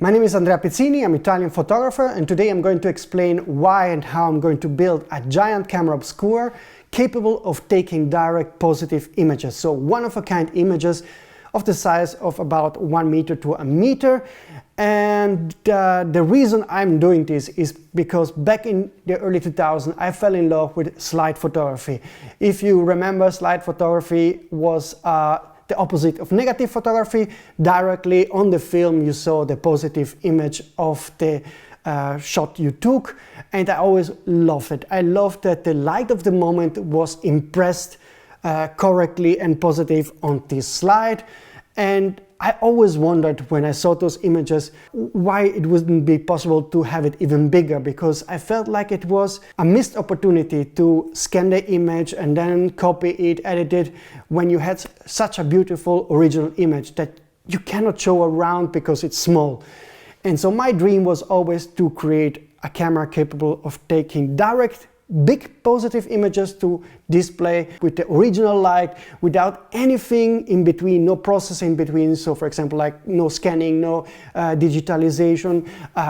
My name is Andrea Pizzini, I'm an Italian photographer, and today I'm going to explain why and how I'm going to build a giant camera obscura capable of taking direct positive images. So one-of-a-kind images of the size of about 1 meter to a meter. And the reason I'm doing this is because back in the early 2000s I fell in love with slide photography. If you remember, slide photography was the opposite of negative photography. Directly on the film you saw the positive image of the shot you took, and I always loved it. I loved that the light of the moment was impressed correctly and positive on this slide, and I always wondered when I saw those images why it wouldn't be possible to have it even bigger, because I felt like it was a missed opportunity to scan the image and then copy it, edit it, when you had such a beautiful original image that you cannot show around because it's small. And so my dream was always to create a camera capable of taking direct big positive images to display with the original light without anything in between, no processing in between. So for example, like no scanning, no digitalization,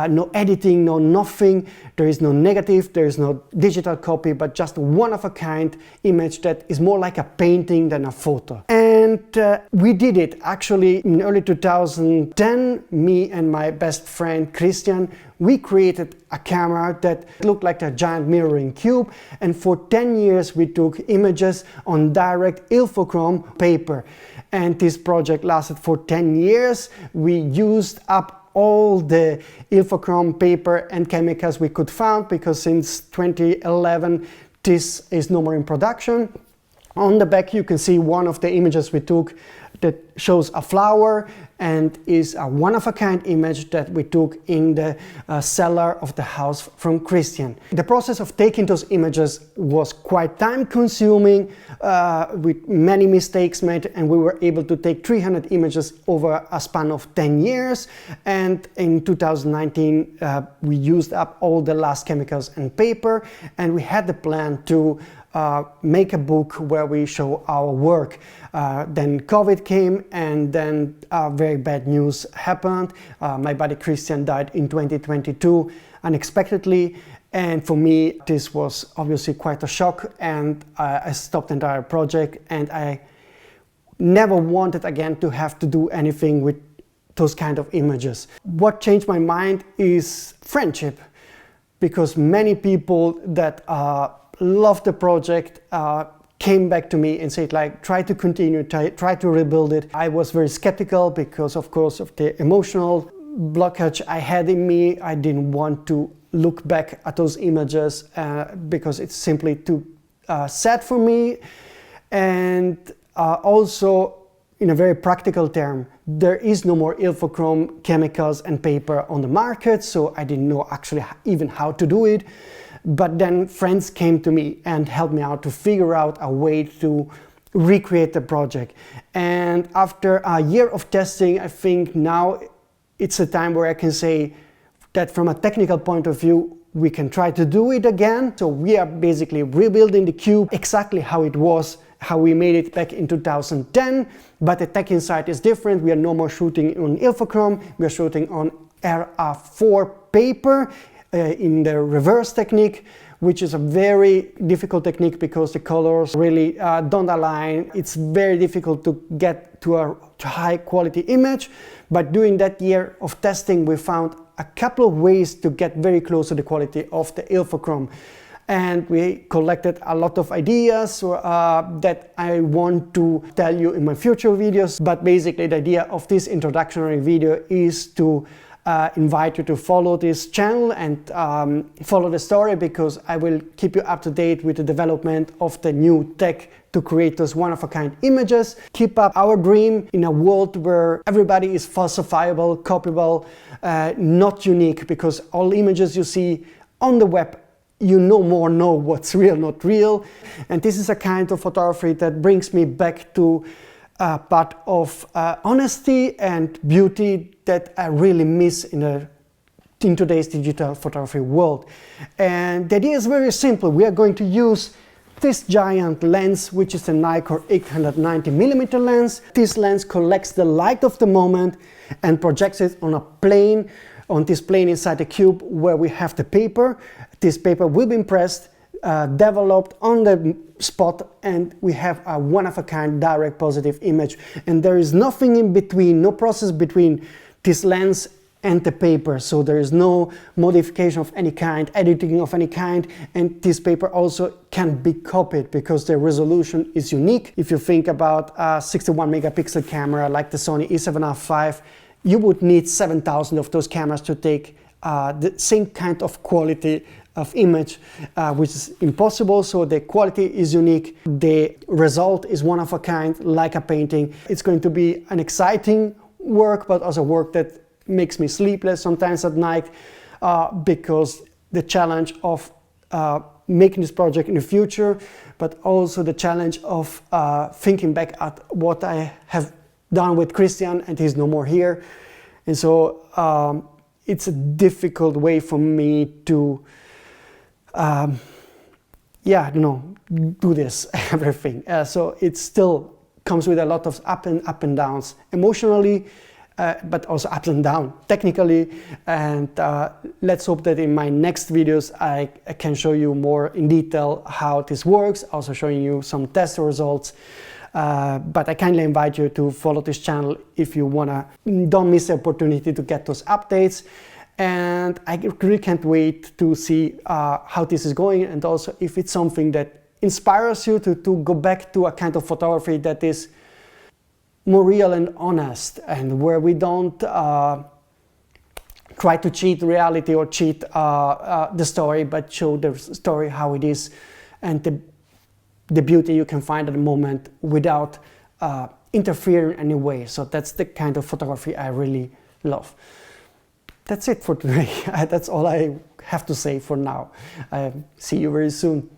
no editing, no nothing. There is no negative, there is no digital copy, but just one-of-a-kind image that is more like a painting than a photo. And we did it actually in early 2010. Me and my best friend Christian, we created a camera that looked like a giant mirroring cube, and for 10 years we took images on direct ilfochrome paper. And this project lasted for 10 years. We used up all the ilfochrome paper and chemicals we could find, because since 2011 this is no more in production. On the back you can see one of the images we took that shows a flower and is a one-of-a-kind image that we took in the cellar of the house from Christian. The process of taking those images was quite time-consuming, with many mistakes made, and we were able to take 300 images over a span of 10 years. And in 2019 we used up all the last chemicals and paper, and we had the plan to make a book where we show our work. Then COVID came, and then very bad news happened. My buddy Christian died in 2022 unexpectedly, and for me this was obviously quite a shock, and I stopped the entire project, and I never wanted again to have to do anything with those kind of images. What changed my mind is friendship, because many people that loved the project came back to me and said, like, try to continue, try to rebuild it. I was very skeptical because, of course, of the emotional blockage I had in me. I didn't want to look back at those images because it's simply too sad for me. And also, in a very practical term, there is no more ilfochrome chemicals and paper on the market, so I didn't know actually even how to do it. But then friends came to me and helped me out to figure out a way to recreate the project. And after a year of testing, I think now it's a time where I can say that from a technical point of view, we can try to do it again. So we are basically rebuilding the cube exactly how it was, how we made it back in 2010, but the tech inside is different. We are no more shooting on ilfochrome, we are shooting on RA4 paper, in the reverse technique, which is a very difficult technique because the colors really don't align. It's very difficult to get to a high quality image. But during that year of testing, we found a couple of ways to get very close to the quality of the ilfochrome. And we collected a lot of ideas that I want to tell you in my future videos. But basically the idea of this introductory video is to invite you to follow this channel and follow the story, because I will keep you up to date with the development of the new tech to create those one-of-a-kind images. Keep up our dream in a world where everybody is falsifiable, copyable, not unique, because all images you see on the web, you no more know what's real, not real. And this is a kind of photography that brings me back to part of honesty and beauty that I really miss in today's digital photography world. And the idea is very simple. We are going to use this giant lens, which is the Nikon 890mm lens. This lens collects the light of the moment and projects it on a plane, on this plane inside the cube where we have the paper. This paper will be impressed, developed on the spot, and we have a one-of-a-kind direct positive image. And there is nothing in between, no process between this lens and the paper, so there is no modification of any kind, editing of any kind, and this paper also can be copied because the resolution is unique. If you think about a 61 megapixel camera like the Sony a7R5, you would need 7,000 of those cameras to take the same kind of quality of image, which is impossible. So the quality is unique, the result is one of a kind, like a painting. It's going to be an exciting work, but also work that makes me sleepless sometimes at night, because the challenge of making this project in the future, but also the challenge of thinking back at what I have done with Christian, and he's no more here. And so it's a difficult way for me to do this everything. So it still comes with a lot of up and downs emotionally, but also up and down technically. And let's hope that in my next videos I can show you more in detail how this works, also showing you some test results. But I kindly invite you to follow this channel if you wanna don't miss the opportunity to get those updates. And I really can't wait to see how this is going, and also if it's something that inspires you to go back to a kind of photography that is more real and honest, and where we don't try to cheat reality or cheat the story, but show the story how it is, and the beauty you can find at the moment without interfering in any way. So that's the kind of photography I really love. That's it for today. That's all I have to say for now. See you very soon.